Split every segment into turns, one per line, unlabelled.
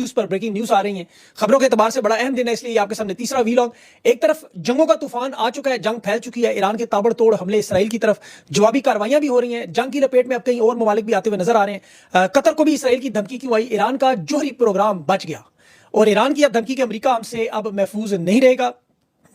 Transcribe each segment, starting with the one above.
News पर breaking news आ रही हैं। खबरों के एतबार से बड़ा अहम दिन है, इसलिए आपके सामने तीसरा वीलॉग। एक तरफ जंगों का तूफान आ चुका है, जंग फैल चुकी है, ईरान के ताबड़तोड़ हमले इसराइल की तरफ, जवाबी कार्रवाइयां भी हो रही हैं। जंग की लपेट में अब कई और ममालिक भी आते हुए नजर आ रहे हैं। कतर को भी इसराइल की धमकी क्यों आई? ईरान का जोहरी प्रोग्राम बच गया और ईरान की अब धमकी के अमेरिका हमसे अब महफूज नहीं रहेगा।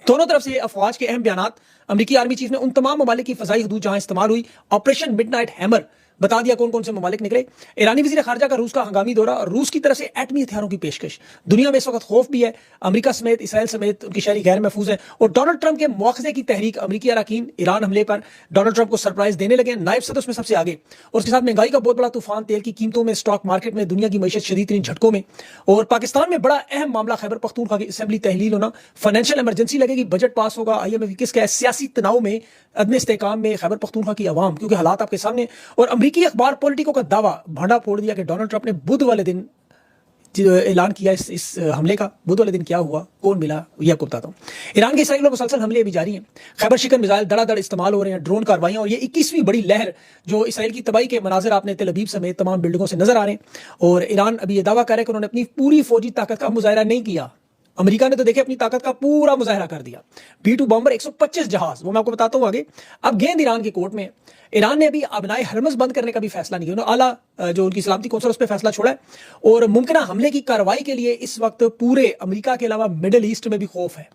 दोनों तरफ से अफवाज के अहम बयान। अमेरिकी आर्मी चीफ ने उन तमाम ममालिक की फजाई हदूद जहां इस्तेमाल हुई ऑपरेशन मिडनाइट हैमर बता दिया कौन कौन से ममालिक निकले। ईरानी वजीर खारजा का रूस का हंगामी दौरा, रूस की तरफ से एटमी हथियारों की पेशकश। दुनिया में इस वक्त खौफ भी है, अमेरिका समेत इसराइल समेत उनकी शहरी गैर महफूज है। और डोनाल्ड ट्रंप के मुआखजे की तहरीक, अमेरिकी अरकान ईरान हमले पर डोनाल्ड ट्रंप को सरप्राइज देने लगे, नायब सदर उसमें सबसे आगे। और उसके साथ महंगाई का बहुत बड़ा तूफान, तेल की कीमतों में, स्टॉक मार्केट में, दुनिया की मईशत शदीद तरीन झटकों में। और पाकिस्तान में बड़ा अहम मामला खैबर पख्तूनख्वा की असेंबली तहलील होना, फाइनेंशियल इमरजेंसी लगेगी, बजट पास होगा, IMF किसका है, सियासी तनाव में, अदम इस्तेकाम में खैबर पख्तूनख्वा की आवाम, क्योंकि हालात आपके सामने। और अमेरिकी अखबार पॉलिटिको का दावा भांडा फोड़ दिया कि डोनाल्ड ट्रंप ने बुध वाले दिन ऐलान किया इस हमले का। बुध वाले दिन क्या हुआ, कौन मिला, ये आपको बताता हूँ। ईरान के इसराइल में मुसलसल हमले भी जारी हैं। खैबर शिकन मिसाइल धड़ाधड़ इस्तेमाल हो रहे हैं, ड्रोन कार्रवाइयां, और ये 21वीं बड़ी लहर जो इसराइल की तबाही के मनाजिर आपने तेल अवीव समेत तमाम बिल्डिंगों से नजर आ रहे हैं। और ईरान अभी ये दावा कर रहे हैं कि उन्होंने अपनी पूरी फौजी ताकत का मुजाहरा नहीं किया। अमेरिका ने तो देखे अपनी ताकत का पूरा मुजाहरा कर दिया। B-2 बॉम्बर, 125 जहाज, वो मैं आपको बताता हूँ आगे। अब गेंद ईरान की कोर्ट में। ईरान ने अभी अबनाए हरमज बंद करने का भी फैसला नहीं किया, आला जो उनकी सलामती कौंसिल उस पर फैसला छोड़ा है। और मुमकिन हमले की कार्रवाई के लिए इस वक्त पूरे अमेरिका के अलावा मिडिल ईस्ट में भी खौफ है।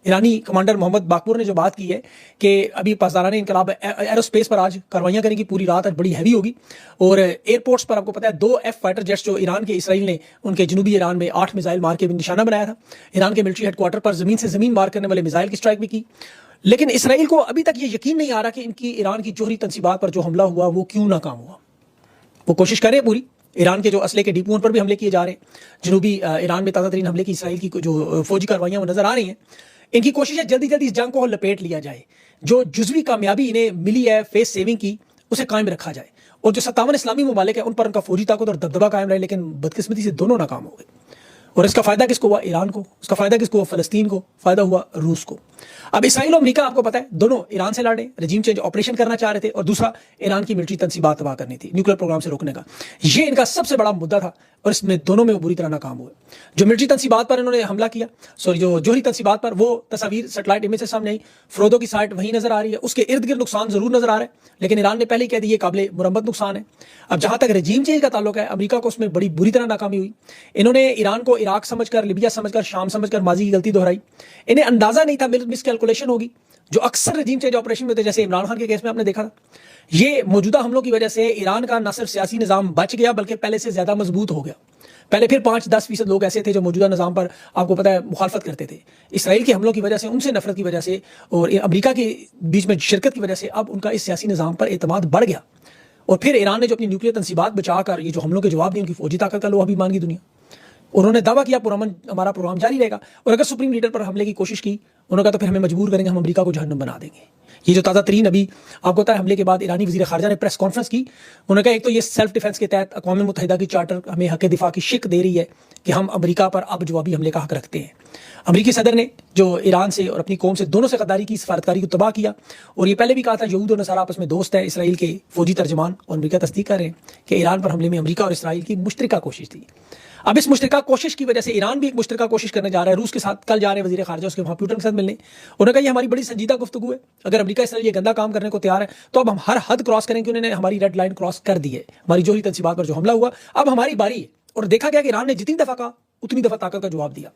ईरानी कमांडर मोहम्मद बाकूर ने जो बात की है कि अभी पासदारान इनकलाब एरोस्पेस पर आज कार्रवाइयां करेंगी, पूरी रात आज बड़ी हैवी होगी। और एयरपोर्ट्स पर आपको पता है 2 F फाइटर जेट्स जो ईरान के, इसराइल ने उनके जनूबी ईरान में 8 मिसाइल मार के भी निशाना बनाया था। ईरान के मिलिट्री हेडक्वार्टर पर जमीन से जमीन मार करने वाले मिसाइल की स्ट्राइक भी की। लेकिन इसराइल को अभी तक ये यकीन नहीं आ रहा कि इनकी ईरान की जोहरी तनसीबात पर जो हमला हुआ वो क्यों नाकाम हुआ। वो कोशिश करें पूरी, ईरान के जो असले के डिपों पर भी हमले किए जा रहे हैं। जनूबी ईरान में ताज़ा तरीन हमले की इसराइल की जो फौजी कार्रवाइयां वो नजर आ रही हैं। इनकी कोशिश है जल्दी जल्दी इस जंग को लपेट लिया जाए। जो जुज़वी कामयाबी इन्हें मिली है फेस सेविंग की, उसे कायम रखा जाए। और जो 57 इस्लामी ममालिक है उन पर उनका फौजी ताकत और दबदबा कायम रहे। लेकिन बदकिस्मती से दोनों नाकाम हो गए। और इसका फायदा किसको हुआ? ईरान को। इसका फायदा किसको हुआ? फलस्तीन को। फायदा हुआ रूस को। अब इसराइल और अमेरिका आपको पता है दोनों ईरान से लड़े, रजीम चेंज ऑपरेशन करना चाह रहे थे, और दूसरा ईरान की मिलिट्री तनसीबात तबाह करनी थी, न्यूक्लियर प्रोग्राम से रोकने का। ये इनका सबसे बड़ा मुद्दा था और इसमें दोनों में वो बुरी तरह नाकाम हुए। जो मिलिट्री तनसीबात पर इन्होंने हमला किया, सॉरी जो जोहरी तनसीबात पर, वो तस्वीर सैटेलाइट इमेज से सामने आई। फरोदो की साइट वहीं नजर आ रही है, उसके इर्द गिर्द नुकसान जरूर नजर आ रहा है, लेकिन ईरान ने पहले ही कह दिया काबिल मुरम्मत नुकसान है। अब जहां तक रजीम चेंज का ताल्लुक है, अमेरिका को उसमें बड़ी बुरी तरह नाकामी हुई। इन्होंने ईरान को इराक समझकर, लिबिया समझकर, शाम समझकर माजी की गलती दोहराई। इन्हें अंदाजा नहीं था मिस कैलकुलेशन होगी, जो अक्सर रजीम चेंज ऑपरेशन में होते, जैसे इमरान खान के केस में आपने देखा था। ये मौजूदा हमलों की वजह से ईरान का न सिर्फ सियासी निजाम बच गया, बल्कि पहले से ज्यादा मजबूत हो गया। पहले फिर 5-10% लोग ऐसे थे जो मौजूदा निजाम पर आपको पता है मुखालफत करते थे। इसराइल के हमलों की वजह से, उनसे नफरत की वजह से और अमेरिका के बीच में शिरकत की वजह से अब उनका इस सियासी निजाम पर एतमाद बढ़ गया। और फिर ईरान ने जो अपनी न्यूक्लियर तनसीबात बचाकर ये जो हमलों के जवाब दिए, उनकी फौजी ताकत का लोहा भी मान गई दुनिया। उन्होंने दावा किया हमारा प्रोग्राम जारी रहेगा, और अगर सुप्रीम लीडर पर हमले की कोशिश की, उन्होंने कहा तो फिर हमें मजबूर करेंगे, हम अमेरिका को जहन्नम बना देंगे। ये जो ताज़ा तरीन अभी आपको पता है हमले के बाद ईरानी वज़ीर ख़ारजा ने प्रेस कॉन्फ्रेंस की। उन्होंने कहा एक तो ये सेल्फ डिफेंस के तहत अक़वाम मुत्तहिदा की चार्टर हमें हक़ दिफा की शिक दे रही है कि हम अमेरिका पर अब जवाबी हमले का हक रखते हैं। अमेरिकी सदर ने जो ईरान से और अपनी कौम से दोनों से गद्दारी की, सफारतकारी को तबाह किया। और ये पहले भी कहा था यहूद और नसारा आपस में दोस्त है। इसराइल के फौजी तर्जमान और अमेरिका तस्दीक कर रहे हैं कि ईरान पर हमले में अमेरिका और इसराइल की मुश्तरका कोशिश थी। अब इस मुश्तरका कोशिश की वजह से ईरान भी एक मुश्तरका कोशिश करने जा रहा है रूस के साथ। कल जा रहे हैं वज़ीर ख़ारजा उसके वहाँ पुतिन के साथ मिलने। उन्होंने कहा ये हमारी बड़ी संजीदा गुफ्तगू है, अगर अमेरिका इसराइल ये गंदा काम करने को तैयार है तो अब हम हर हद क्रॉस करेंगे। उन्होंने हमारी रेड लाइन क्रॉस कर दी है, हमारी जोहरी तनसीबात पर जो हमला हुआ, अब हमारी बारी है। और देखा गया कि ईरान ने जितनी दफ़ा कहा उतनी दफ़ा ताकत का जवाब दिया।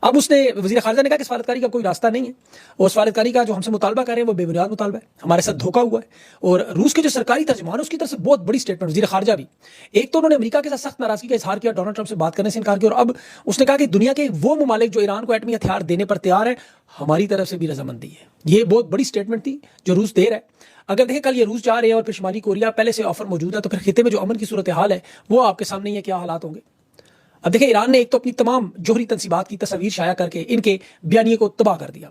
अब उसने वज़ीर ख़ारजा ने कहा कि सफारतकारी का कोई रास्ता नहीं है, और सफारतकारी का जो हमसे मुतालबा कर रहे हैं वो बेबुनियाद मुतालबा है, हमारे साथ धोखा हुआ है। और रूस के जो सरकारी तर्जुमान है उसकी तरफ से बहुत बड़ी स्टेटमेंट, वज़ीर ख़ारजा भी। एक तो उन्होंने अमेरिका के साथ सख्त नाराजगी का इजहार किया, डोनाल्ड ट्रंप से बात करने से इनकार किया। और अब उसने कहा कि दुनिया के वो ममालिक जो ईरान को एटमी हथियार देने पर तैयार है, हमारी तरफ से भी रजामंदी है। ये बहुत बड़ी स्टेटमेंट थी जो रूस दे रहा है। अगर देखें कल ये रूस जा रहे हैं और फिर शुमाली कोरिया पहले से ऑफर मौजूद है, तो फिर खिते में जो अमन की सूरत हाल है वो आपके सामने ही है, क्या हालात होंगे। अब देखिए ईरान ने एक तो अपनी तमाम जोहरी तनसीबात की तस्वीर शाया करके इनके बयानिए को तबाह कर दिया।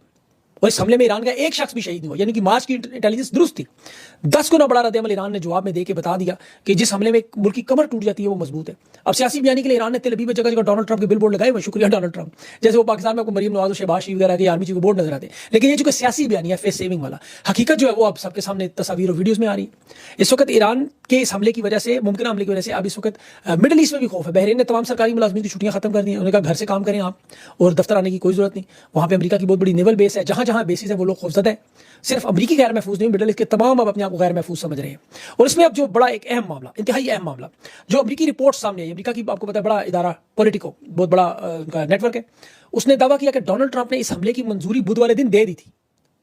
और इस हमले में ईरान का एक शख्स भी शहीद हुआ, यानी कि मार्च की इंटेलिजेंस दुरुस्त थी। 10 गुना बड़ा रद्द-ए-अमल ईरान ने जवाब में देके बता दिया कि जिस हमले में एक मुल्क की कमर टूट जाती है वो मजबूत है। अब सियासी बयानी के लिए ईरान ने तेल अवीव में जगह जगह डोनाल्ड ट्रंप के बिल बोर्ड लगाए हुए, शुक्रिया डोनाल्ड ट्रंप। जैसे वो पाकिस्तान में आपको मरीम नवाज और शहबाज शरीफ वगैरह के आर्मी चीफ बोर्ड नजर आते हैं, लेकिन ये जो सियासी बयानी है फेस सेविंग वाला, हकीकत जो है वो अब सबके सामने तस्वीर और वीडियोज में आ रही है। इस वक्त ईरान के इस हमले की वजह से, मुमकिन हमले की वजह से अब इस वक्त मिडिल ईस्ट में भी खौफ है। बहरीन ने तमाम सरकारी मुलाजमीन की छुट्टियां खत्म कर दी हैं, उन्होंने कहा घर से काम करें आप और दफ्तर आने की कोई जरूरत नहीं। वहां पे अमेरिका की बहुत बड़ी नेवल बेस है, जहां जहां बेसिस है वो लोग खौफजदा है। सिर्फ अमरीकी गैर महफूज नहीं, मिडल ईस्ट के तमाम अब अपने आप को गैर महफूज समझ रहे हैं। और इसमें अब जो बड़ा एक अहम मामला, इंतहाई अहम मामला, जो अमरीकी रिपोर्ट सामने आई, अमरीका की आपको पता है बड़ा इदारा पॉलिटिको, बहुत बड़ा उनका नेटवर्क है, उसने दावा किया कि डोनाल्ड ट्रंप ने इस हमले की मंजूरी बुध वाले दिन दे दी थी,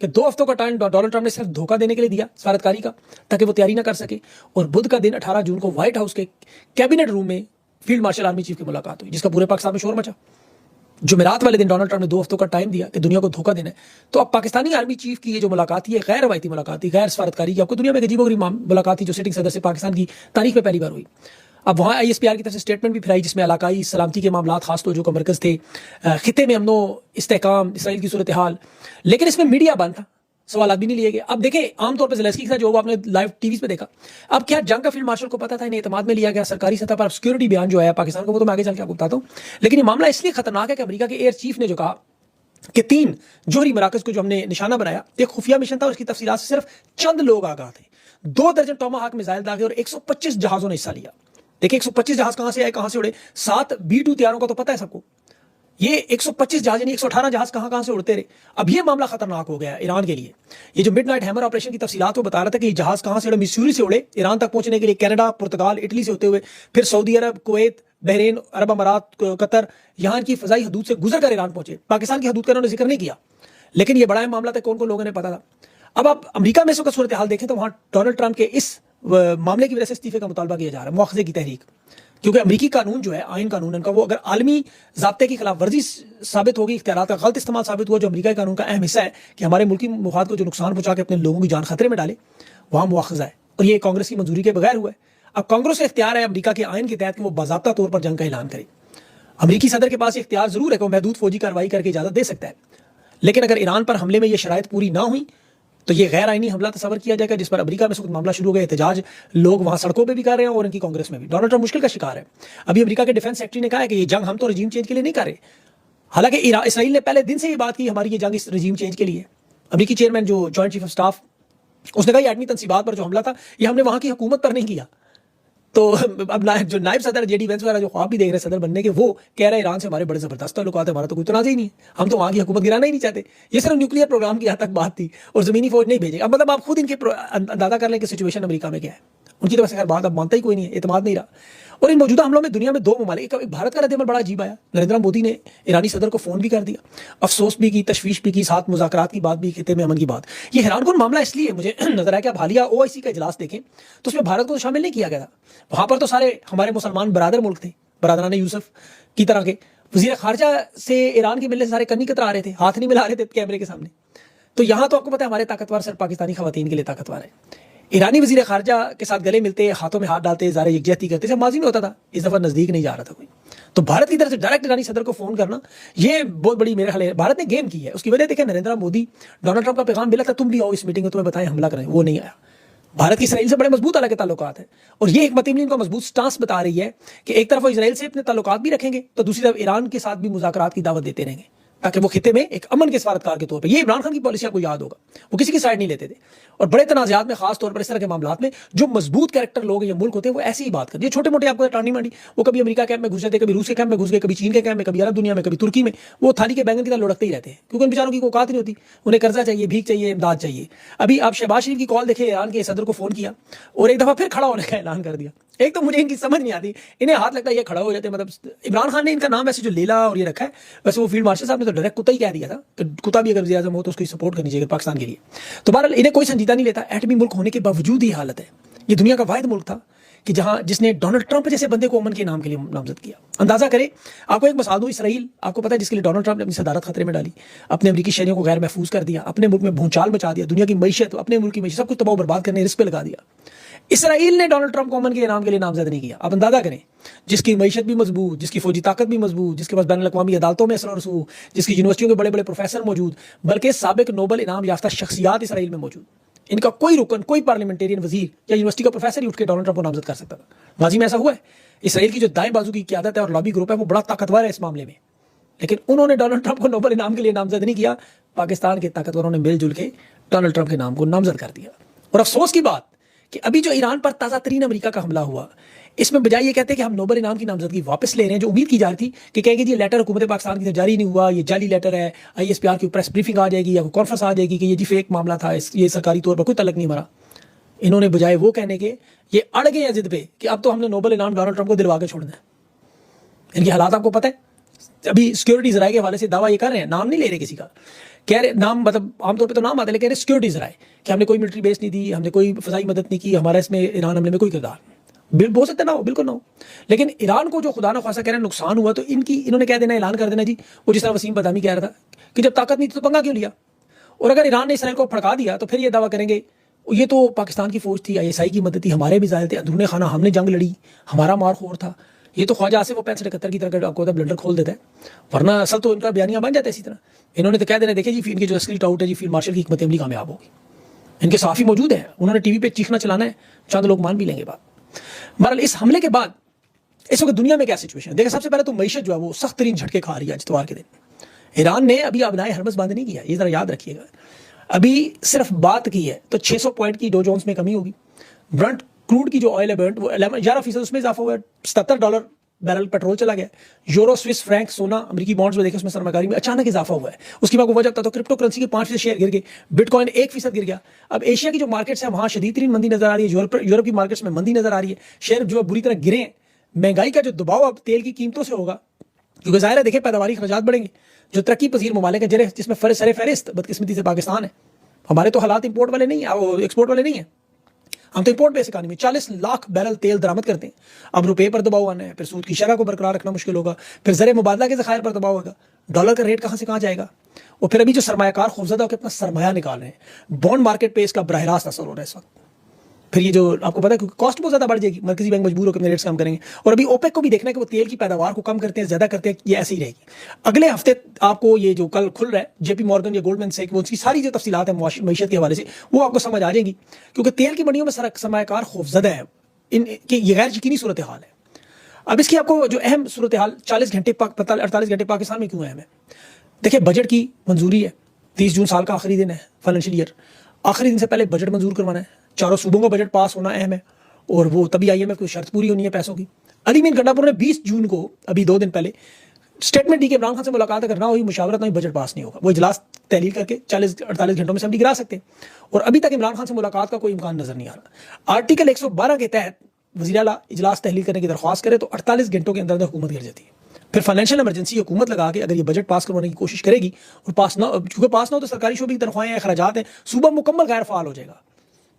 कि 2 हफ्तों का टाइम डोनाल्ड ट्रंप ने सिर्फ धोखा देने के लिए दिया सफारतकारी का, ताकि वो तैयारी ना कर सके। और बुध का दिन 18 जून को व्हाइट हाउस के कैबिनेट रूम में फील्ड मार्शल आर्मी चीफ की मुलाकात हुई, जिसका पूरे पाकिस्तान में शोर मचा। जुमेरात वाले दिन डोनाल्ड ट्रंप ने 2 हफ्तों का टाइम दिया कि दुनिया को धोखा देना है। तो अब पाकिस्तानी आर्मी चीफ की ये जो मुलाकात थी, ये गैर रवायती मुलाकात थी, गैर सफारतकारी की, आपको दुनिया में अजीबोगरीब मुलाकात थी जो सिटिंग सदर से पाकिस्तान की तारीख में पहली बार हुई। अब वहाँ ISPR की तरफ से स्टेटमेंट भी फिराई, जिसमें इलाकाई सलामती के मामला खास तौर का मरकज थे, खिते में अमनो इस्तेहकाम, इसराइल की सूरत हाल, लेकिन इसमें मीडिया बंद था, सवाल भी नहीं लिए गए। अब देखें, आमतौर पर ज़ेलेंस्की के साथ जो आपने लाइव टीवी पे देखा, अब क्या जंग का फील्ड मार्शल को पता था, इन्हें एतमाद में लिया गया सरकारी सतह पर। सिक्योरिटी बयान जो है पाकिस्तान को, वो तो मैं आगे चल के आपको बताता हूँ, लेकिन ये मामला इसलिए खतरनाक है कि अमेरिका के एयर चीफ ने जो कहा कि 3 जोहरी मराकज को जो हमने निशाना बनाया, एक खुफिया मिशन था और उसकी तफसीलात से सिर्फ चंद लोग आगाह थे। 2 दर्जन टोमाहाक मिसाइल दागे और 125 जहाजों ने हिस्सा लिया। देखिए 125 जहाज कहां से आए, कहां से उड़े। 7 B-2 तैयारों का तो पता है सबको, ये 125 जहाज यानी 118 जहाज कहां से उड़ते रहे। अब ये मामला खतरनाक हो गया ईरान के लिए। ये जो मिडनाइट हैमर ऑपरेशन की तफसीलात वो बता रहा था कि ये जहाज कहां से उड़े, मिसूरी से उड़े, ईरान तक पहुंचने के लिए कनाडा, पुर्तगाल, इटली से होते हुए फिर सऊदी अरब, कुवैत, बहरीन, अरब अमारात, कतर, यहाँ की फजाई हदूद से गुजर कर ईरान पहुंचे। पाकिस्तान की हदूद का उन्होंने जिक्र नहीं किया, लेकिन ये बड़ा अहम मामला था, कौन कौन लोगों ने पता था। अब आप अमेरिका में इस वक्त सूरत हाल देखें तो वहां डोनाल्ड ट्रंप के इस मामले की वजह से इस्तीफे का मुतालबा किया जा रहा है, मुआखजे की तहरीक, क्योंकि अमरीकी कानून जो है, आइन कानून उनका, वो अगर आलमी ज़ाब्ते की खिलाफ वर्जी साबित होगी, इख्तियारात का गलत इस्तेमाल साबित हुआ, जो अमरीका के कानून का अहम हिस्सा है कि हमारे मुल्की मुफाद को जो नुकसान पहुंचा के अपने लोगों की जान खतरे में डाले, वहाँ मुआखजा है। और ये कांग्रेस की मंजूरी के बगैर हुआ है। अब कांग्रेस का इख्तियार है अमरीका के आइन के तहत कि वो बाज़ाब्ता तौर पर जंग का ऐलान करे। अमरीकी सदर के पास ये इख्तियार जरूर है कि वो महदूद फौजी कार्रवाई करके इजाज़त दे सकता है, लेकिन अगर ईरान पर हमले में ये शराइत पूरी ना हुई तो ये गैर आइनी हमला तस्वर किया जाएगा, जिस पर अमेरिका में इस वक्त मामला शुरू हो गया। एहतजाज लोग वहां सड़कों पे भी कर रहे हैं और उनकी कांग्रेस में भी। डोनाल्ड ट्रंप मुश्किल का शिकार है। अभी अमेरिका के डिफेंस सेक्रेटरी ने कहा है कि ये जंग हम तो रजीम चेंज के लिए नहीं कर रहे, हालांकि इसराइल ने पहले दिन से ये बात की हमारी ये जंग इस रजीम चेंज के लिए। अमेरिकी चेयरमैन जो जॉइंट चीफ ऑफ स्टाफ, उसने कहा एटमी तनसीबात पर जो हमला था ये हमने वहां की हुकूमत पर नहीं किया। तो अब जो नायब सदर JD वेंस वगैरह जो ख्वाब भी देख रहे सदर बनने के, वो कह रहे हैं ईरान से हमारे बड़े जबरदस्त ताल्लुकात है, हमारा तो कोई तनाज़ा ही नहीं है, हम तो वहाँ की हुकूमत गिराना ही नहीं चाहते। ये सिर्फ न्यूक्लियर प्रोग्राम की हद तक बात थी और ज़मीनी फौज नहीं भेजे। अब मतलब आप खुद इनके अंदाजा कर लें कि सिचुएशन अमेरिका में क्या है। उनकी तरफ से खैर बात अब मानता ही कोई नहीं है, एतमाद नहीं रहा। और इन मौजूदा हमलों में दुनिया में 2 ममालिक, एक भारत का रद्द-ए-अमल बड़ा अजीब आया। नरेंद्र मोदी ने ईरानी सदर को फ़ोन भी कर दिया, अफसोस भी की, तशवीश भी की, साथ मुज़ाकरात की बात भी, खिते में अमन की बात। ये हैरानकुन मामला इसलिए मुझे नजर आया कि आप हालिया OIC का इजलास देखें तो उसमें भारत को तो शामिल नहीं किया गया था। वहाँ पर तो सारे हमारे मुसलमान बरादर मुल्क थे, बरादरान यूसुफ की तरह के। वज़ीर ख़ारजा से ईरान के मिलने से सारे कन्नी कतरा रहे थे, हाथ नहीं मिला रहे थे कैमरे के सामने। तो यहाँ तो आपको पता है हमारे ताकतवर सिर्फ पाकिस्तानी ख़वातीन के लिए ताकतवर है। ईरानी वज़ीर ख़ारजा के साथ गले मिलते, हाथों में हाथ डालते, ज़ाहिर यकजहती करते, सब माजी में होता था। इस दफ़ा नज़दीक नहीं जा रहा था कोई। तो भारत की तरफ से डायरेक्ट ईरानी सदर को फ़ोन करना, ये बहुत बड़ी मेरे ख्याल है भारत ने गेम की है। उसकी वजह देखें, नरेंद्र मोदी, डोनाल्ड ट्रंप का पैगाम मिला था तुम भी आओ इस मीटिंग में, तुम्हें बताएं हमला करें, वो नहीं आया। भारत की इसराइल से बड़े मजबूत अलग ताल्लुकात है और ये हिकमत अमली इनका मजबूत स्टांस बता रही है कि एक तरफ वो इसराइल से अपने ताल्लुकात भी रखेंगे तो दूसरी तरफ ईरान के साथ भी मुज़ाकरात की दावत देते रहेंगे, ताकि वो खिते में एक अमन के सफारतकार के तौर पर। ये इमरान खान की पॉलिसी आपको याद होगा, वो किसी की साइड नहीं लेते थे और बड़े तनाज़ात में, खास तौर पर इस तरह के मामलों में जो मजबूत कैरेक्टर लोग या मुल्क होते हैं वो ऐसी ही बात करते हैं। छोटे मोटे आपको टानी मांडी, वो कभी अमेरिका कैंप में घुस जाते, कभी रूस के कैंप में घुस गए, कभी चीन के कैंप में, कभी अरब दुनिया में, कभी तुर्की में, वो थाली के बैंगन की तरह लुढ़कते ही रहते हैं, क्योंकि उन बेचारों की कोई औकात नहीं होती। उन्हें कर्जा चाहिए, भीख चाहिए, इमदाद चाहिए। अभी आप शहबाज शरीफ की कॉल देखें, ईरान के सदर को फोन किया और एक दफा फिर खड़ा होने का ऐलान कर दिया। एक तो मुझे इनकी समझ नहीं आती, इन्हें हाथ लगता है ये खड़ा हो जाते हैं। मतलब इमरान खान ने इनका नाम वैसे जो लेला और ये रखा है, वैसे वो फील्ड मार्शल साहब ने तो डायरेक्ट कुत्ता ही कह दिया था कि कुत्ता भी अगर वज़ीर आज़म हो तो उसकी सपोर्ट करनी चाहिए पाकिस्तान के लिए। तो बहरहाल इन्हें कोई संजीदा नहीं लेता। एटमी मुल्क होने के बावजूद ही हालत है। ये दुनिया का वाहिद मुल्क था कि जहां जिसने डोनाल्ड ट्रंप जैसे बंदे को अमन के नाम के लिए नामजद किया। अंदाजा करें, आपको एक मिसाल दूं, इसराइल आपको पता है जिसके लिए डोनाल्ड ट्रंप ने अपनी सदारत खतरे में डाली, अपने अमरीकी शहरियों को गैर महफूज कर दिया, अपने मुल्क में भूचाल मचा दिया, दुनिया की मैशत, अपने मुल्क की मैशत सब कुछ तबाह बर्बाद करने रिस्क पे लगा दिया। इसराइल ने डोनाल्ड ट्रंप को अमन के नाम के लिए नामजद नहीं किया। आप अंदाजा करें, जिसकी मैशत भी मजबूत, जिसकी फौजी ताकत भी मजबूत, जिसके पास बैनुल-अक़वामी अदालतों में असर और रसूख, जिसकी यूनिवर्सिटियों के बड़े बड़े प्रोफेसर मौजूद, बल्कि साबिक नोबल इनाम याफ्ता शख्सियात इसराइल में मौजूद, इनका कोई रुकन, कोई पार्लियामेंटेरियन वजीर या यूनिवर्सिटी का प्रोफेसर ही उठ के डोनाल्ड ट्रंप को नामजद कर सकता था। माजी में ऐसा हुआ है। इसराइल की जो दाएं बाजू की क़यादत है और लॉबी ग्रुप है वो बड़ा ताकतवर है इस मामले में, लेकिन उन्होंने डोनाल्ड ट्रंप को नोबल इनाम के लिए नामजद नहीं किया। पाकिस्तान के ताकतवरों ने मिलजुल के डोनाल्ड ट्रंप के नाम को नामजद कर दिया। और अफसोस की बात कि अभी जो ईरान पर ताज़ा तरीन अमेरिका का हमला हुआ, इसमें बजाय ये कहते हैं कि हम नोबल इनाम की नामजदगी वापस ले रहे हैं, जो उम्मीद की जा रही थी कि कहेंगे जी लेटर हुकूमत पाकिस्तान की तरफ जारी नहीं हुआ, ये जाली लेटर है, ISPR की प्रेस ब्रीफिंग आ जाएगी या कॉन्फ्रेंस आ जाएगी कि ये जी फेक मामला था, ये सरकारी तौर पर कोई तलक नहीं मरा। इन्होंने बजाय वो कहने के ये अड़ गए हैं जिद पे कि अब तो हमने नोबल इनाम डोनाल्ड ट्रंप को दिलवा के छोड़ना है। इनके हालात आपको पता है। अभी सिक्योरिटी जराए के हवाले से दावा ये कर रहे हैं, नाम नहीं ले रहे किसी का, कह रहे नाम मतलब आमतौर पे तो नाम आता है, लेकिन सिक्योरिटी जराए कि हमने कोई मिलिट्री बेस नहीं दी, हमने कोई फजाई मदद नहीं की, हमारा इसमें ईरान हमले में कोई किरदार हो सकता ना हो, बिल्कुल ना हो। लेकिन ईरान को जो खुदा न खासा कह रहे हैं नुकसान हुआ, तो इन्होंने कह देना, ऐलान कर देना जी, वो जिस तरह वसीम बदामी कह रहा था कि जब ताकत नहीं थी तो पंगा क्यों लिया। और अगर ईरान ने इसराइल को फड़का दिया तो फिर ये दावा करेंगे ये तो पाकिस्तान की फौज थी, ISI की मदद थी, हमारे मिसाइल थे, अंदरूनी खाना हमने जंग लड़ी, हमारा मार खोर था। ये तो ख्वाजा आसिफ 65-71 की तरह आपको ब्लंडर खोल देता है, वरना असल तो इनका बयानिया बन जाता है इसी तरह। इन्होंने तो कह देना, देखिए जी इनकी जो अस्करी टाउट है जी फील्ड मार्शल की हिकमत अमली कामयाब होगी। इनके साफी मौजूद है, उन्होंने टीवी पे चीखना चलाना है, चंद लोग मान भी लेंगे बात। बहरहाल इस हमले के बाद इस वक्त दुनिया में क्या सिचुएशन है? देखिए, सबसे पहले तो मैशत जो है वो सख्त तरीन झटके खा रही है। इतवार के दिन ईरान ने अभी अपनाए हरमस बंद नहीं किया, ये जरा याद रखिएगा। अभी सिर्फ बात की है तो 600 पॉइंट की डो जोन्स में कमी होगी। ब्रंट क्रूड की जो ऑयल है ब्रंट वो 11% उसमें इजाफा हुआ है, $77 बैरल पेट्रोल चला गया। यूरो, स्विस फ्रैंक, सोना, अमेरिकी बॉन्ड्स में देखें उसमें सरमाकारी में अचानक इजाफा हुआ है। उसकी मैं वजह बताता हूं, क्रिप्टो करेंसी के 5% शेयर गिर गए, बिटकॉइन 1% गिर गया। अब एशिया की जो मार्केट्स है वहां शदीद तरीन मंदी नजर आ रही है, यूरोप की मार्केट्स में मंदी नजर आ रही है, शेयर जो बुरी तरह गिरे हैं। महंगाई का जो दबाव अब तेल की कीमतों से होगा, क्योंकि जाहिर है देखिए पैदावारी खर्चात बढ़ेंगे। जो तरक्की पजीर ममालिक है जिसमें सर फहरिस्त बदकिस्मती से पाकिस्तान है। हमारे तो हालात इंपोर्ट वाले नहीं है, एक्सपोर्ट वाले नहीं है, हम तो import base economy. 40 lakh barrel तेल दरामद करते हैं। अब रुपए पर दबाव आना है, फिर सूद की शरह को बरकरार रखना मुश्किल होगा, फिर ज़र मुबादला के ज़खायर पर दबाव होगा, डॉलर का रेट कहाँ से कहाँ जाएगा। और फिर अभी जो सरमायाकार खौफजदा होकर अपना सरमाया निकाल रहे हैं, बॉन्ड मार्केट पे इसका बराह रास्त असर हो रहा है इस वक्त। फिर ये जो आपको पता है क्योंकि कॉस्ट बहुत ज़्यादा बढ़ जाएगी, मरकजी बैंक मजबूर होकर अपने रेट्स कम करेंगे। और अभी ओपेक को भी देखना है कि वो तेल की पैदावार को कम करते हैं, ज़्यादा करते हैं, ये ऐसे ही रहेगी। अगले हफ्ते आपको ये जो कल खुल रहा है JP मॉर्गन या गोल्डमैन सैक्स, वो उसकी सारी जो तफसीलात है मईशत के हवाले से वो आपको समझ आ जाएंगी, क्योंकि तेल की मंडियों में सरमायाकार खौफजदा है, इनकी ये गैर यकीनी सूरत हाल है। अब इसकी आपको जो अहम सूरत हाल 48 घंटे पाकिस्तान में क्यों अहम है? देखिए, बजट की मंजूरी है, 30 जून साल का आखिरी दिन है फाइनेंशियल ईयर, आखिरी दिन से पहले बजट मंजूर करवाना है। चारों सूबों का बजट पास होना अहम है, और वो तभी IMF की शर्त पूरी होनी है पैसों की। अली मीन गंडापुर ने 20 जून को, अभी 2 दिन पहले, स्टेटमेंट दी कि इमरान खान से मुलाकात अगर ना हुई, मुशावरत ना हुई, बजट पास नहीं होगा। वो इजलास तहलील करके 40-48 घंटों में असेंबली गिरा सकते हैं, और अभी तक इमरान खान से मुलाकात का कोई इम्कान नजर नहीं आ रहा। आर्टिकल 112 के तहत वज़ीर आला इजलास तहलील करने की दरख्वास्त करे तो 48 घंटों के अंदर हुकूमत गिर जाती है। फिर फाइनेंशियल इमरजेंसी हुकूमत लगा के अगर ये बजट पास करवाने की कोशिश करेगी, और पास ना, क्योंकि पास ना हो तो सरकारी शोबे की तनख्वाहें हैं, खराजात हैं, सूबा मुकम्मल गैर फाल हो जाएगा।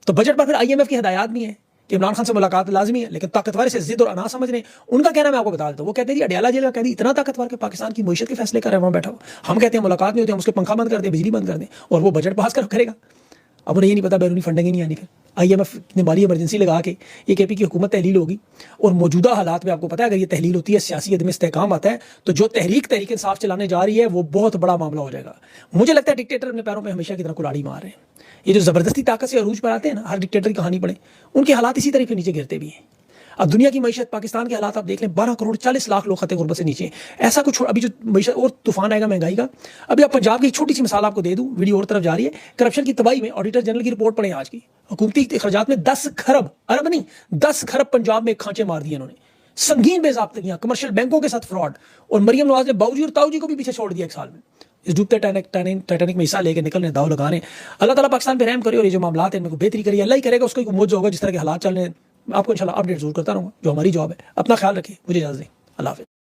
तो बजट पर फिर IMF की हिदायत भी है कि इमरान खान से मुलाकात लाजमी है, लेकिन ताकतवर से जिद और अना समझ रहे हैं। उनका कहना मैं आपको बता देता हूँ, वो कहते हैं जी अडयाला जेल का कैदी इतना ताकतवर कि पाकिस्तान की मईशत के फैसले कर रहे हैं वहाँ बैठा हो। हम कहते हैं मुलाकात नहीं होती, हम उसके पंखा बंद कर दें, बिजली बंद कर दें, और वो बजट पास करेगा। अब उन्हें ये नहीं पता बैरूनी फंडिंग ही नहीं आनी। फिर IMF ने माली इमरजेंसी लगा के ये KP की हुकूमत तहलील होगी, और मौजूदा हालात में आपको पता है अगर ये तहलील होती है, सियासी अदम इस्तेहकाम आता है, तो जो तहरीक इंसाफ चलाने जा रही है वो बहुत बड़ा मामला हो जाएगा। मुझे लगता है डिक्टेटर अपने पैरों में हमेशा की तरह कुल्हाड़ी मार रहे हैं। ये जो ज़बरदस्ती ताकत से अरूज पर आते हैं ना, हर डिक्टेटर की कहानी पढ़े, उनके हालात इसी तरह के नीचे गिरते भी हैं। अब दुनिया की मईशत, पाकिस्तान के हालात आप देख लें, 12 करोड़ 40 लाख लोग खतरे गुर्बत से नीचे। ऐसा कुछ अभी जो मईशत और तूफान आएगा महंगाई का। अभी आप पंजाब की एक छोटी सी मिसाल आपको दे दूं, वीडियो और तरफ जा रही है। करप्शन की तबाही में ऑडिटर जनरल की रिपोर्ट पढ़ें आज की, हुकूमती अखराजात में 10 खरब, अरब नहीं 10 खरब पंजाब में खांचे मार दिए इन्होंने। संगीन बेज़ाब्तगियां, कमर्शियल बैंकों के साथ फ्रॉड, और मरियम नवाज ने बाबूजी और ताऊजी को भी पीछे छोड़ दिया 1 साल में। इस डूबते टाइटैनिक में हिस्सा लेकर निकल रहे, दाव लगा रहे हैं। अल्लाह ताला पाकिस्तान पे रहम करे, और ये जो मामला है इनको बेहतरी करिए, अल्लाह ही करेगा, उसको मौज होगा। जिस तरह के हालात चल रहे हैं आपको इंशाल्लाह अपडेट जरूर करता रहूँगा, जो हमारी जॉब है। अपना ख्याल रखिए, मुझे इजाज़त दें, अल्लाह हाफ़िज़।